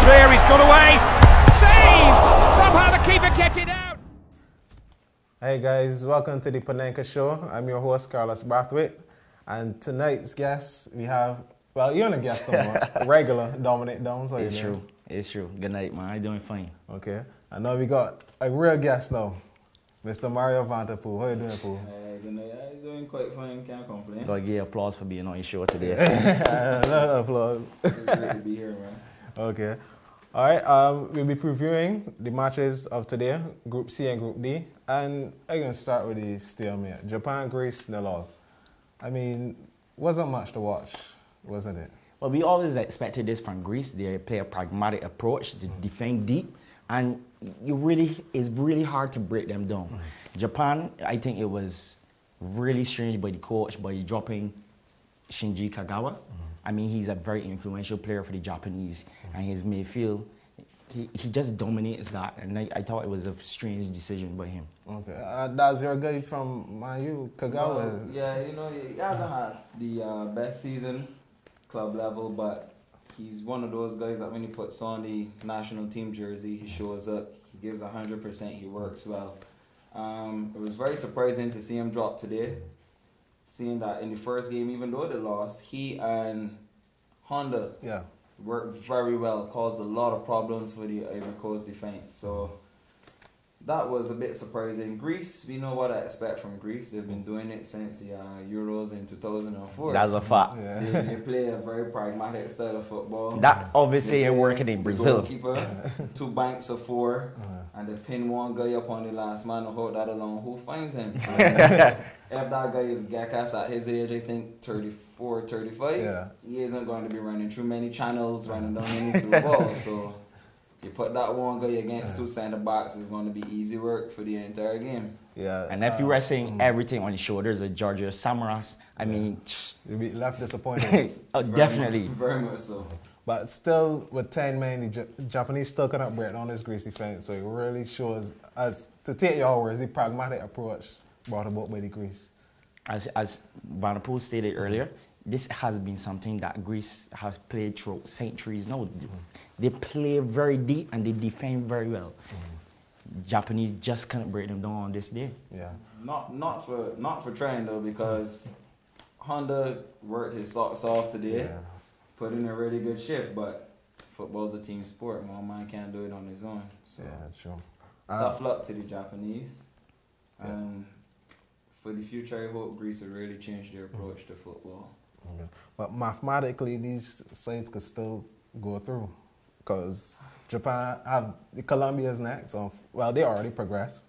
clear, he's got away. Saved! Somehow the keeper kept it out. Hey guys, welcome to the Panenka Show. I'm your host, Carlos Brathwaite. And tonight's guest, we have, well, you're on a guest no regular Dominic Downs. It's true. It's true. Good night, man. I'm doing fine. Okay. I know we got a real guest now, Mr. Morio Vanterpoole. How you doing, Poole? Good night. I'm doing quite fine. Can't complain. Gotta give applause for being on your show today. Another applause. It's great to be here, man. Okay. All right. We'll be previewing the matches of today, Group C and Group D. And I'm going to start with the stalemate. Japan-Greece 0-0. I mean, wasn't much to watch, wasn't it? Well, we always expected this from Greece. They play a pragmatic approach, to defend deep, and it's really hard to break them down. Japan, I think it was really strange by the coach by dropping Shinji Kagawa. I mean, he's a very influential player for the Japanese, and his midfield, he just dominates that, and I thought it was a strange decision by him. Okay, that's your guy from Man Kagawa. Well, yeah, you know, he hasn't had the best season club level, but he's one of those guys that when he puts on the national team jersey, he shows up, he gives 100%, he works well. It was very surprising to see him drop today, seeing that in the first game, even though they lost, he and Honda worked very well, caused a lot of problems for the Ivory Coast defense. So that was a bit surprising. Greece, we know what I expect from Greece. They've been doing it since the Euros in 2004. That's a fact. Yeah. They play a very pragmatic style of football. That obviously ain't working in Brazil. Goalkeeper, 2 banks of 4, and they pin one guy up on the last man to hold that alone. Who finds him? If that guy is Gekas at his age, I think 34, 35, he isn't going to be running through many channels, running down any through ball. So you put that one guy against 2 center backs, it's going to be easy work for the entire game. Yeah. And if you were saying everything on the shoulders of Georgia Samaras, I mean, you'll be left disappointed. definitely. Very much so. But still, with 10 men, the Japanese still cannot break down this Greece defense. So it really shows, as to take your words, the pragmatic approach brought about by the Greece. As Vanterpoole stated earlier, this has been something that Greece has played through centuries now. They play very deep and they defend very well. Japanese just couldn't break them down on this day. Yeah. Not for trying though, because Honda worked his socks off today, put in a really good shift, but football's a team sport. One man can't do it on his own. So true. Tough luck to the Japanese. And for the future, I hope Greece will really change their approach to football. Okay. But mathematically, these sides could still go through, because Japan have the Colombia's next. Well, they already progressed,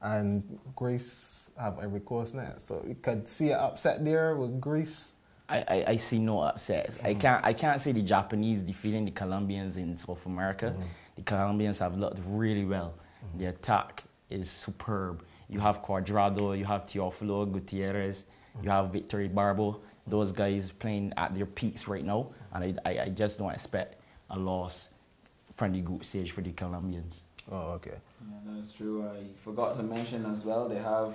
and Greece have Ivory Coast next. So you could see an upset there with Greece. I see no upsets. I can't see the Japanese defeating the Colombians in South America. The Colombians have looked really well. The attack is superb. You have Cuadrado, you have Teofilo Gutierrez, you have Victor Barbo. Those guys playing at their peaks right now, and I just don't expect a loss from the group stage for the Colombians. Oh, okay. Yeah, that's true. I forgot to mention as well, they have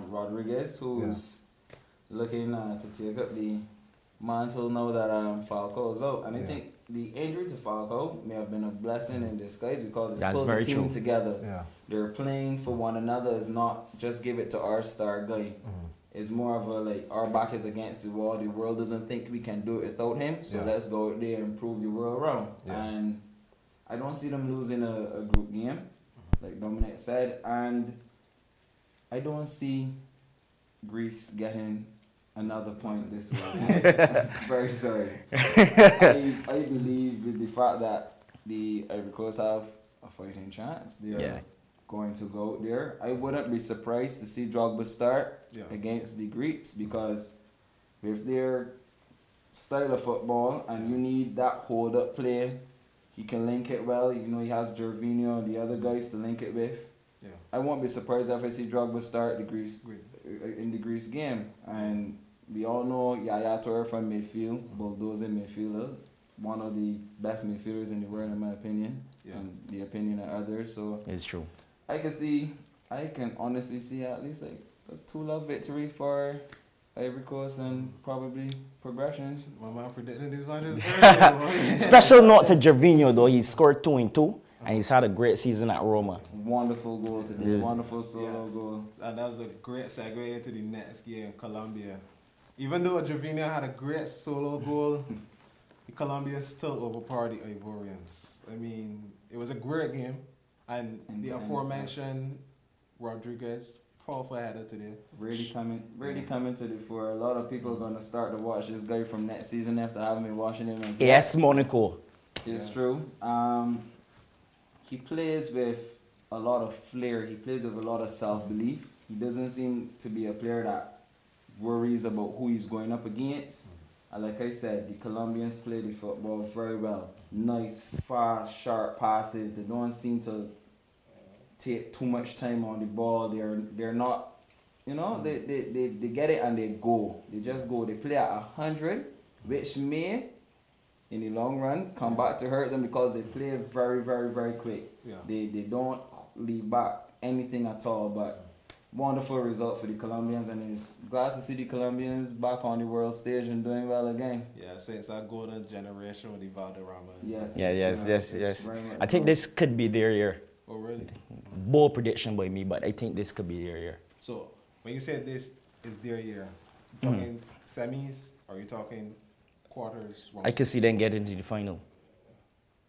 Rodriguez, who's looking to take up the mantle now that Falcao is out. And I think the injury to Falcao may have been a blessing in disguise, because it's pulled the team together. Yeah. They're playing for one another. It's not just give it to our star guy. It's more of a like, our back is against the wall. The world doesn't think we can do it without him. So let's go out there and prove the world wrong. And I don't see them losing a group game, like Dominic said. And I don't see Greece getting another point this week. Very sorry. I believe with the fact that the Ivory Coast have a fighting chance, they're going to go out there. I wouldn't be surprised to see Drogba start against the Greeks, because with their style of football and you need that hold-up play, he can link it well. You know, he has Gervinho and the other guys to link it with. I won't be surprised if I see Drogba start in the Greece game. And we all know Yaya Toure from midfield, bulldozing midfielder, one of the best midfielders in the world in my opinion, and the opinion of others. So it's true. I can honestly see at least like a 2-0 victory for Ivory Coast and probably progression. My man predicting these matches early. Special note to Gervinho though, he scored 2 in 2 and he's had a great season at Roma. Wonderful goal today. Yes. Wonderful solo goal. And that was a great segue into the next game, Colombia. Even though Gervinho had a great solo goal, Colombia still overpowered the Ivorians. I mean, it was a great game, and the aforementioned Rodriguez, powerful header today. Really coming to the fore. A lot of people are gonna start to watch this guy from next season after having been watching him. Yes, Monaco. It's true. He plays with a lot of flair. He plays with a lot of self-belief. He doesn't seem to be a player that worries about who he's going up against. And like I said, the Colombians play the football very well. Nice, fast, sharp passes. They don't seem to take too much time on the ball. They're not, you know, they get it and they go. They just go. They play at 100, which may, in the long run, come back to hurt them because they play very, very, very quick. Yeah. They don't leave back anything at all. But wonderful result for the Colombians, and it's glad to see the Colombians back on the world stage and doing well again. Yeah, since that golden generation with the Valderrama. Yes. Yes. I think this could be their year. Oh, really? Bold prediction by me, but I think this could be their year. So, when you said this is their year, you talking semis, or are you talking quarters? I could see them getting to the final.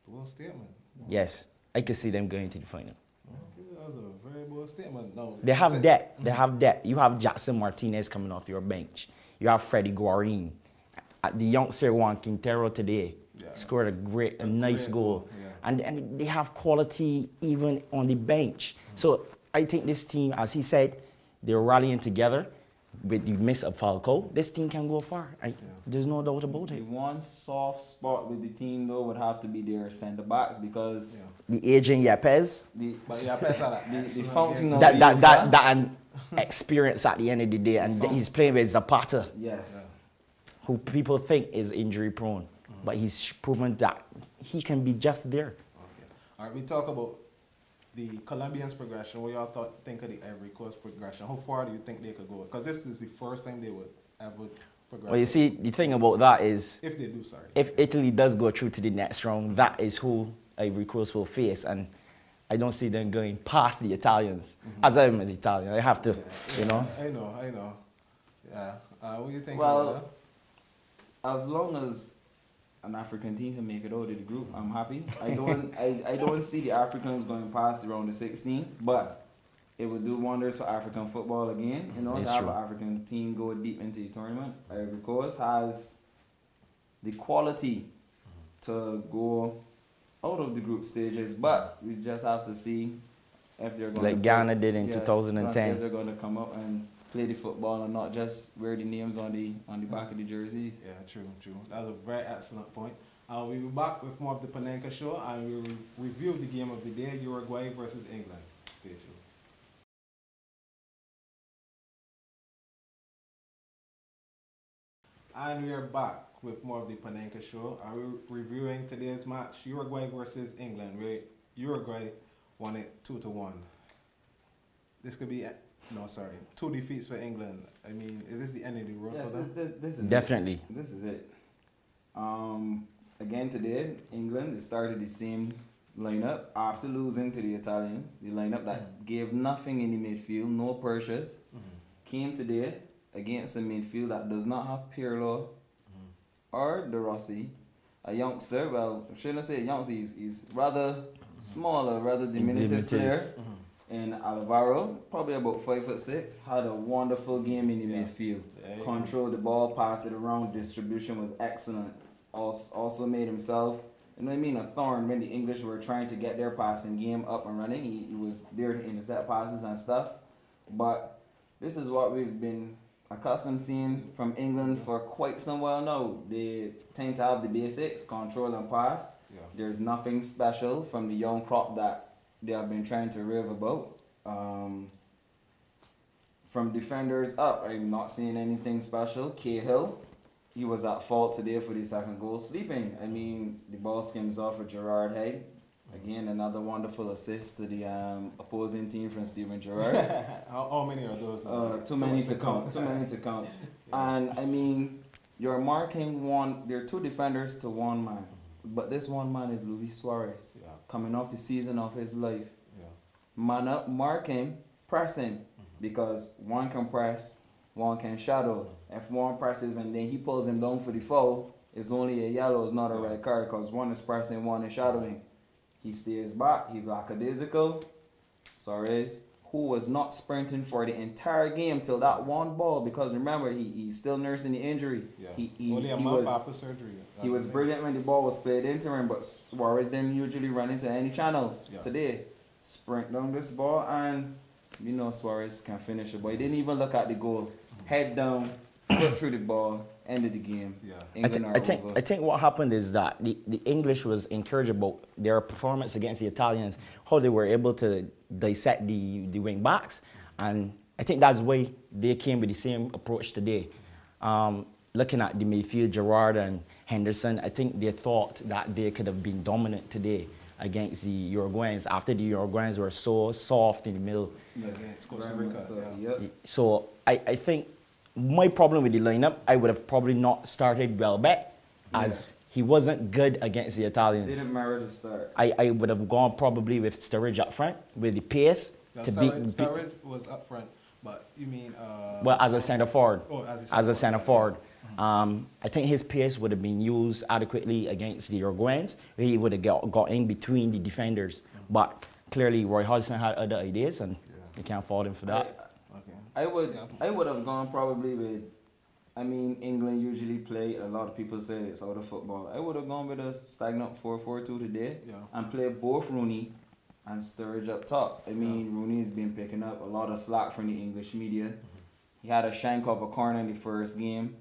Bold statement. Yes, I could see them going to the final. Okay, that was a very bold statement. No, They have depth. They have depth. You have Jackson Martinez coming off your bench. You have Freddie Guarin. The youngster Juan Quintero today scored a nice goal. Yeah. And they have quality even on the bench. So I think this team, as he said, they're rallying together with the miss of Falco. This team can go far. There's no doubt about The it. one soft spot with the team though would have to be their centre backs because The aging Yepes, the the fountain of that experience at the end of the day, and he's playing with Zapata, who people think is injury prone, but he's proven that he can be just there. Okay. All right, we talk about the Colombians' progression. What y'all think of the Ivory Coast progression? How far do you think they could go? Because this is the first time they would ever progress. Well, you see, the thing about that is, if they do, sorry. if Italy does go through to the next round, that is who Ivory Coast will face, and I don't see them going past the Italians. As I'm an Italian, I have to, you know. I know. Yeah. What do you think Well, about that? as long as an African team can make it out of the group, I'm happy. I don't see the Africans going past the round of 16, but it would do wonders for African football again. You know, It's to have true. an African team go deep into the tournament. Ivory Coast has the quality to go out of the group stages, but we just have to see if they're going Like Ghana did in 2010. If they're going to come up and play the football and not just wear the names on the back of the jerseys. Yeah, true. That was a very excellent point. We'll be back with more of the Panenka Show, and we'll review the game of the day, Uruguay versus England. Stay tuned. And we are back with more of the Panenka Show. We're reviewing today's match, Uruguay versus England, where Uruguay won it 2-1. This could be... No, sorry. 2 defeats for England. I mean, is this the end of the road for them? This is Definitely. It. This is it. Again today, England, they started the same lineup after losing to the Italians. The lineup that gave nothing in the midfield, no purchase, came today against a midfield that does not have Pirlo or De Rossi. A youngster, well, I shouldn't say a youngster, he's rather smaller, rather diminutive player. And Alvaro, probably about 5'6", had a wonderful game in the midfield. Yeah. Controlled the ball, passed it around, distribution was excellent. Also made himself, you know what I mean, a thorn when the English were trying to get their passing game up and running. He was there to intercept passes and stuff. But this is what we've been accustomed seeing from England for quite some while now. They tend to have the basics, control and pass. Yeah. There's nothing special from the young crop that they have been trying to rave about. From defenders up, I'm not seeing anything special. Cahill, he was at fault today for the second goal. Sleeping, I mean, the ball skims off of Gerard Hay. Again, another wonderful assist to the opposing team from Steven Gerrard. How many are those now? Too many to count. Too many to count. And I mean, you're marking one. There are two defenders to one man, but this one man is Luis Suarez, coming off the season of his life. Man up, mark him, press him, because one can press, one can shadow. If one presses and then he pulls him down for the foul, it's only a yellow, it's not a red card, because one is pressing, one is shadowing. He stays back, he's lackadaisical. Suarez, who was not sprinting for the entire game till that one ball, because remember, he's still nursing the injury. Only a month after surgery. He was brilliant when the ball was played into him, but Suarez didn't usually run into any channels. Today, sprint down this ball, and you know Suarez can finish it, but he didn't even look at the goal. Head down, put through the ball, ended the game. I think what happened is that the English was encouraged about their performance against the Italians, how they were able to dissect the wing backs, and I think that's why they came with the same approach today. Looking at the midfield, Gerrard and Henderson, I think they thought that they could have been dominant today against the Uruguayans, after the Uruguayans were so soft in the middle. Against Costa Rica. So I think my problem with the lineup, I would have probably not started Welbeck, as he wasn't good against the Italians. Didn't merit a start. I would have gone probably with Sturridge up front, with the pace to beat. Sturridge was up front, but you mean... well, as a centre forward. Oh, as a centre forward. I think his pace would have been used adequately against the Uruguayans. He would have got in between the defenders. But clearly, Roy Hodgson had other ideas, and you can't fault him for that. I would have gone probably with, I mean, England usually play, a lot of people say it's out of football. I would have gone with a stagnant 4-4-2 today and play both Rooney and Sturridge up top. I mean, Rooney's been picking up a lot of slack from the English media. He had a shank of a corner in the first game.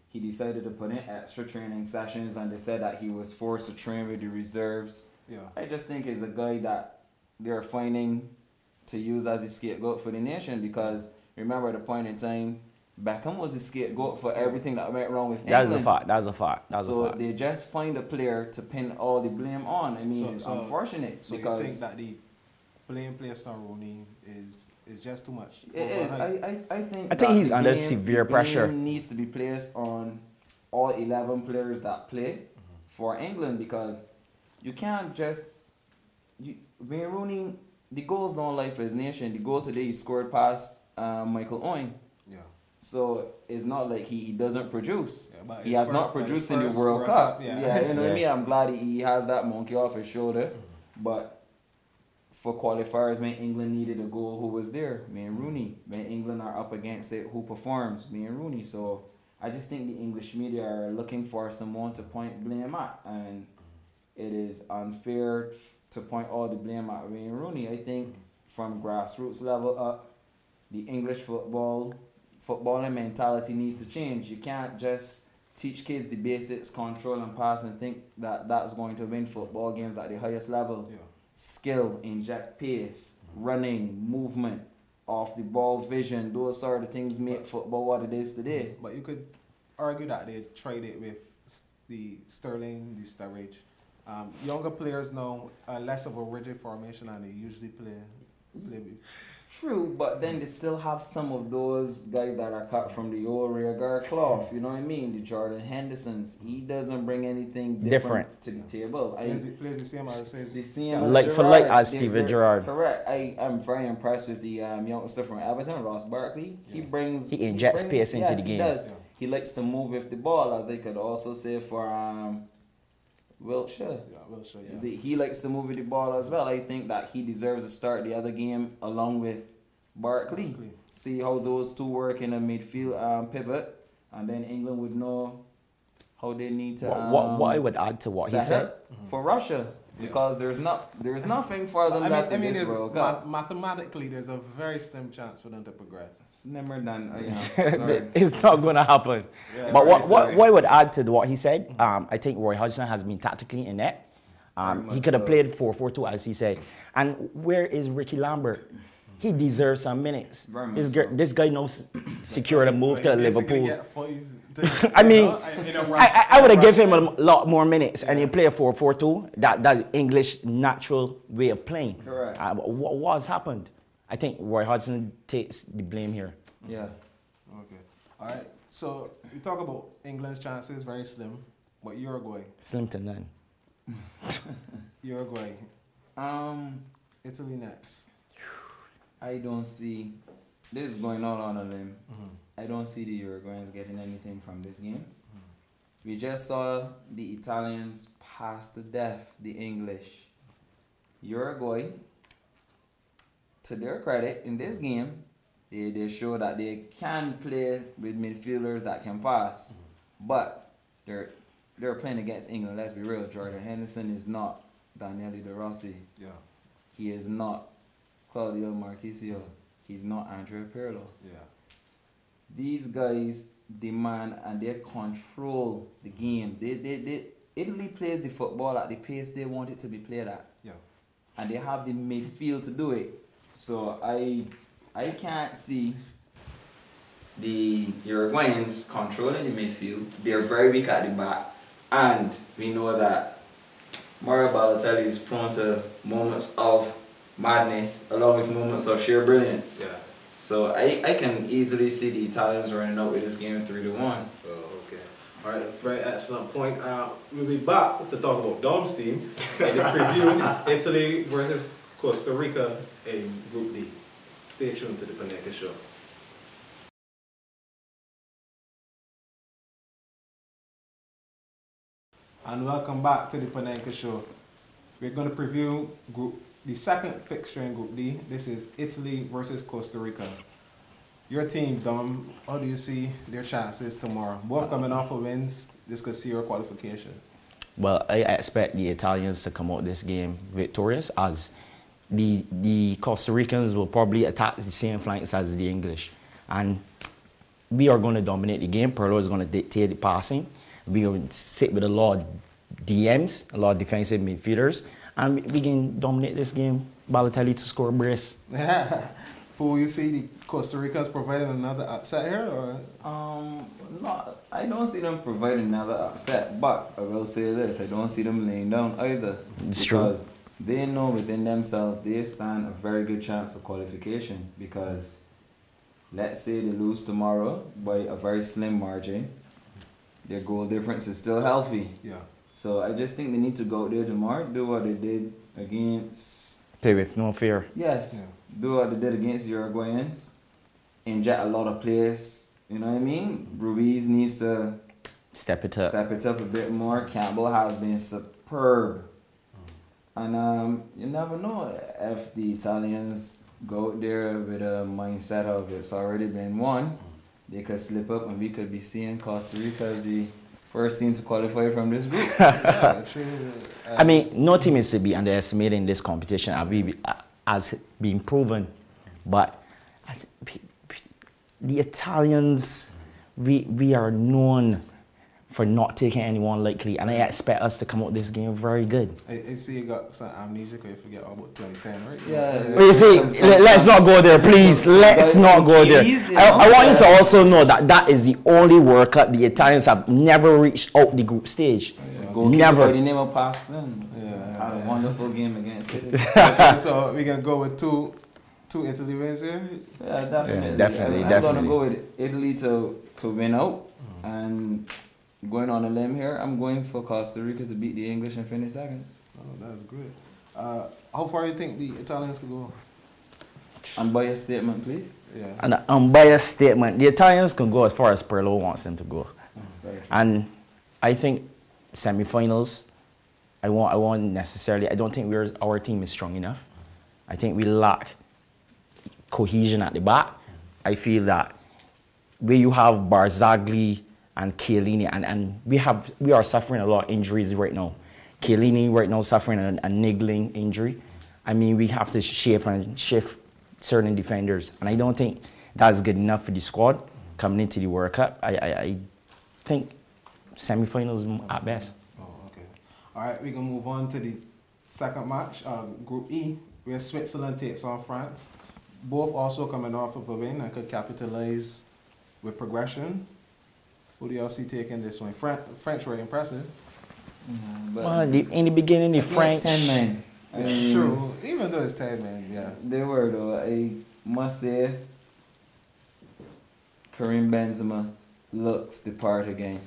He decided to put in extra training sessions, and they said that he was forced to train with the reserves. I just think he's a guy that they're finding to use as a scapegoat for the nation, because remember at the point in time, Beckham was a scapegoat for everything that went wrong with England. That's a fact. So they just find a player to pin all the blame on. I mean, it's unfortunate. So because you think that the blame placed on Rooney is just too much? It is. I think he's under severe pressure. Blame needs to be placed on all 11 players that play for England, because you can't just... When Rooney, the goals don't lie for his nation. The goal today, he scored past Michael Owen. So it's not like he doesn't produce. He has not produced in the World Cup. You know what I mean? I'm glad he has that monkey off his shoulder. But for qualifiers, when England needed a goal, who was there? Me and Rooney. When England are up against it, who performs? Me and Rooney. So I just think the English media are looking for someone to point blame at. And it is unfair to point all the blame at Wayne Rooney. I think from grassroots level up, the English footballing mentality needs to change. You can't just teach kids the basics, control and pass, and think that that's going to win football games at the highest level. Skill, inject pace, running, movement, off the ball vision, those sort of things make football what it is today. But you could argue that they tried it with the Sterling, the Sturridge. Younger players now are less of a rigid formation, and they usually play with. True, but then they still have some of those guys that are cut from the old rearguard cloth. You know what I mean? The Jordan Hendersons. He doesn't bring anything different to the table. Plays the same as the same like as for Gerrard. like as Steven Gerrard. Correct. I'm very impressed with the youngster from Everton, Ross Barkley. He injects pace into the game. He does. He likes to move with the ball, as I could also say for Wiltshire. He likes to move with the ball as well. I think that he deserves to start the other game along with Barkley. See how those two work in a midfield pivot, and then England would know how they need to. What I would add to what he said for Russia, because there's nothing for them left in this World Cup. Mathematically, there's a very slim chance for them to progress. It's never done. It's not going to happen. But what I would add to what he said, I think Roy Hodgson has been tactically inept. He could have played 4-4-2, as he said. And where is Ricky Lambert? He deserves some minutes. Very much This, so. this guy knows secure the move to Liverpool. I I mean, I would have given him a lot more minutes, and he play a 4-4-2. That English natural way of playing. Correct. What has happened? I think Roy Hodgson takes the blame here. Yeah. Okay. All right. So we talk about England's chances, very slim, but Uruguay. Slim to none. Uruguay. Italy next. I don't see this is going on a limb. I don't see the Uruguayans getting anything from this game. We just saw the Italians pass to death the English. Uruguay, to their credit, in this game, they show that they can play with midfielders that can pass. But they're playing against England. Let's be real. Jordan Henderson is not Daniele De Rossi. Yeah. He is not Claudio Marchisio. He's not Andrea Pirlo. Yeah. These guys demand and they control the game. Italy plays the football at the pace they want it to be played at. Yeah. And they have the midfield to do it. So I can't see the Uruguayans controlling the midfield. They're very weak at the back. And we know that Mario Balotelli is prone to moments of madness along with moments of sheer brilliance. Yeah. So I can easily see the Italians running out with this game 3-1. Oh, okay. All right, very excellent point. We'll be back to talk about Dom's team and the preview Italy versus Costa Rica in Group D. Stay tuned to the Panenka Show. And welcome back to the Panenka Show. We're going to preview the second fixture in Group D. This is Italy versus Costa Rica. Your team, Dom, how do you see their chances tomorrow? Both coming off of wins. This could see your qualification. Well, I expect the Italians to come out this game victorious, as the Costa Ricans will probably attack the same flanks as the English. And we are going to dominate the game. Pirlo is going to dictate the passing. We will sit with a lot of DMs, a lot of defensive midfielders, and we can dominate this game. Balotelli to score a brace. Fool, you see the Costa Ricans providing another upset here, or? No, I don't see them providing another upset, but I will say this, I don't see them laying down either. It's true. Because they know within themselves they stand a very good chance of qualification, because let's say they lose tomorrow by a very slim margin, their goal difference is still healthy. Yeah. So I just think they need to go out there tomorrow, do what they did against... Play with no fear. Yes, Yeah. do what they did against Uruguayans. Inject a lot of players, you know what I mean? Ruiz needs to Step it up. step it up a bit more. Campbell has been superb. And you never know if the Italians go out there with a mindset of it's already been won, they could slip up and we could be seeing Costa Rica as the first team to qualify from this group. Yeah, true. I mean, no team is to be underestimated in this competition, as been proven. But the Italians, we are known for not taking anyone lightly, and I expect us to come out this game very good. I see you got some amnesia because you forget all about 2010, right? Yeah. Well, you see, let's not go there, please. Let's not go there. I want you to also know that that is the only World Cup the Italians have never reached out the group stage. Never. By the name of Paston. Yeah, Had a wonderful game against Italy. Okay, so we can go with two Italy wins here. Yeah, definitely. Yeah, definitely, I'm definitely. gonna go with Italy to win out, and going on a limb here, I'm going for Costa Rica to beat the English and finish second. Oh, that's good. How far do you think the Italians could go? Unbiased statement, please. Yeah. An unbiased statement. The Italians can go as far as Pirlo wants them to go. Right. And I think semi-finals, I don't think our team is strong enough. I think we lack cohesion at the back. I feel that where you have Barzagli and Chiellini, and we are suffering a lot of injuries right now. Chiellini right now suffering a niggling injury. I mean, we have to shape and shift certain defenders, and I don't think that's good enough for the squad coming into the World Cup. I think semi-finals at best. Oh, okay. All right, we can move on to the second match, Group E, where Switzerland takes on France. both also coming off of a win and could capitalize with progression. Who do y'all see taking this one? French were impressive. Well, in the beginning, the French. 10 men. Yeah, true. Even though it's 10 men, yeah. They were, though. I must say, Karim Benzema looks the part again.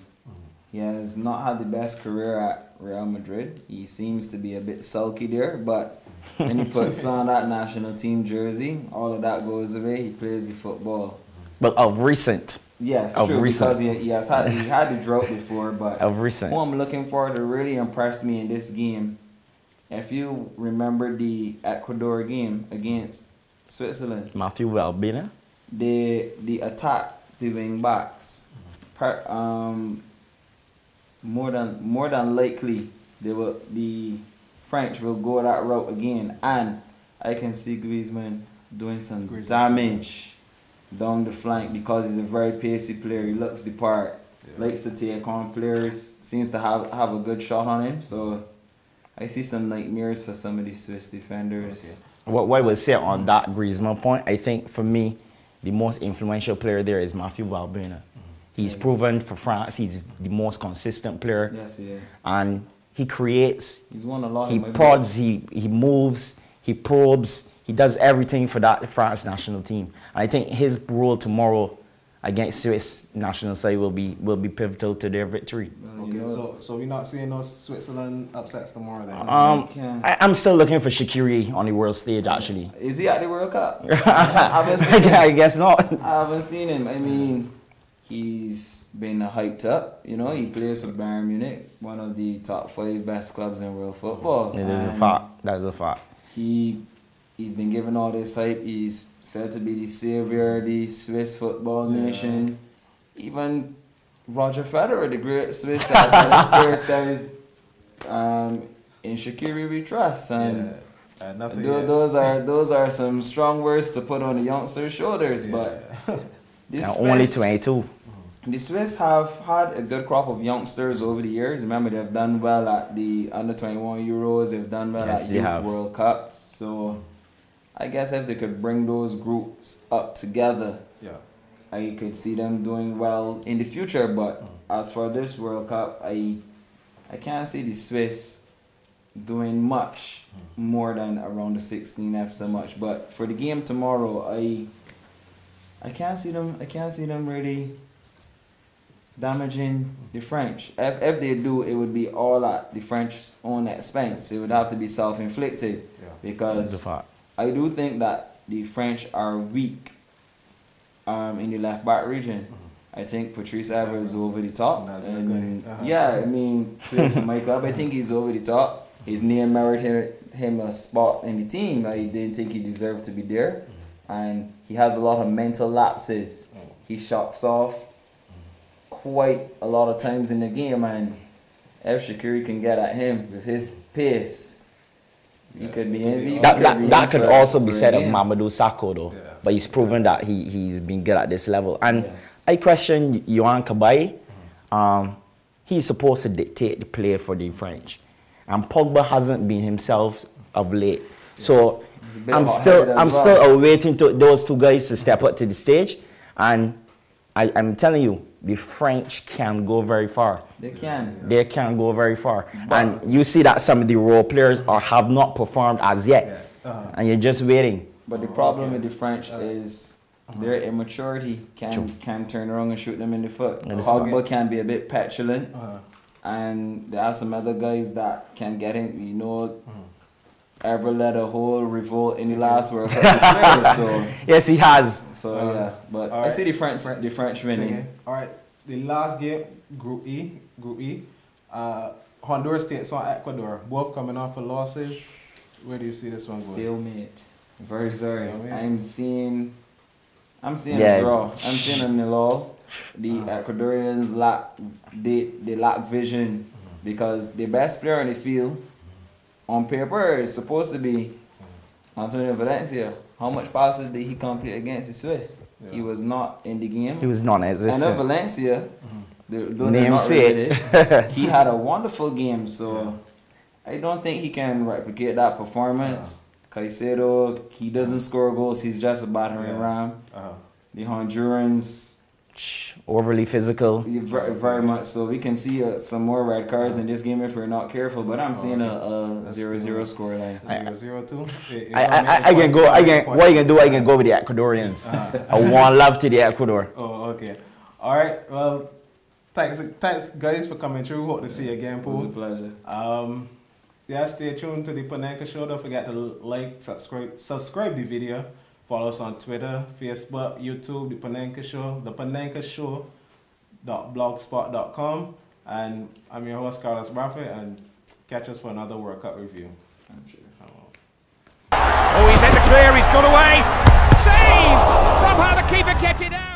He has not had the best career at Real Madrid. He seems to be a bit sulky there, but when he puts on that national team jersey, all of that goes away. He plays the football. But of recent. Yes, of true, recent. because he had the drought before, but of recent. who I'm looking for to really impress me in this game, if you remember the Ecuador game against Switzerland, Matthew Valbuena. the attack, the wing backs, more than likely the French will go that route again, and I can see Griezmann doing some damage down the flank because he's a very pacey player. He looks the part, likes to take on players, seems to have a good shot on him. So I see some nightmares for some of these Swiss defenders. Okay. What I would say on that Griezmann point, I think for me, the most influential player there is Matthew Valbuena. He's proven for France he's the most consistent player. Yes, yeah. And he creates. He's won a lot. He prods. He moves. He probes. He does everything for that France national team. And I think his role tomorrow against Swiss national side will be pivotal to their victory. Okay, so we're not seeing no Switzerland upsets tomorrow then. I'm still looking for Shaqiri on the world stage actually. Is he at the World Cup? I guess not. I haven't seen him. I mean, he's been hyped up. You know, he plays for Bayern Munich, one of the top 5 best clubs in world football. It is a fact. That is a fact. He's been given all this hype. He's said to be the savior of the Swiss football nation. Even Roger Federer, the great Swiss player, says, "In Shaqiri we trust." And those are some strong words to put on the youngsters' shoulders. But only 22. The Swiss have had a good crop of youngsters over the years. Remember, they've done well at the Under-21 Euros. They've done well at Youth World Cups. So I guess if they could bring those groups up together, I could see them doing well in the future. But as for this World Cup, I can't see the Swiss doing much more than around the 16F so much. But for the game tomorrow, I can't see them really damaging the French. If they do, it would be all at the French own expense. It would have to be self-inflicted because I do think that the French are weak in the left back region. I think Patrice Evra is over the top. I mean, plays for my club. I think he's over the top. His name merited him a spot in the team. I didn't think he deserved to be there. And he has a lot of mental lapses. He shot soft quite a lot of times in the game, and if Shaqiri can get at him with his pace, he could be envied. That could also be said of Mamadou Sakho though, but he's proven that he's been good at this level. And I question Yohan Cabaye. He's supposed to dictate the play for the French, and Pogba hasn't been himself of late. So I'm still awaiting those two guys to step up to the stage, and I'm telling you, the French can go very far. They can. They can go very far. And you see that some of the role players have not performed as yet. And you're just waiting. But the problem with the French is their immaturity can turn around and shoot them in the foot. Pogba can be a bit petulant. And there are some other guys that can get him, you know, ever led a whole revolt in the last World Cup. So yes, he has. So but I see the French winning. All right, the last game, Group E. Honduras takes on Ecuador. Both coming off of losses. Where do you see this one going? Stalemate. Very sorry. I'm seeing a draw. I'm seeing a nil. The Ecuadorians lack vision because the best player on the field on paper is supposed to be Antonio Valencia. How much passes did he complete against the Swiss? He was not in the game. He was non-existent. And Valencia, he had a wonderful game. So I don't think he can replicate that performance Caicedo, he doesn't score goals. He's just a battering ram. The Hondurans, overly physical. very much so. We can see some more red cards in this game if we're not careful. But I'm seeing a 0-0 score line. 0-2. I can go. What you can do? I can go with the Ecuadorians. I want love to the Ecuador. Oh, okay. All right. Well, thanks guys for coming through. Hope to see you again, Poole. It was a pleasure. Yeah, stay tuned to the Panenka Show. Don't forget to like, subscribe the video. Follow us on Twitter, Facebook, YouTube, the Panenka Show, thepanenkashow.blogspot.com. And I'm your host, Carlos Brathwaite, and catch us for another World Cup review. Oh, he's had to clear, he's got away. Saved! Somehow the keeper kept it out.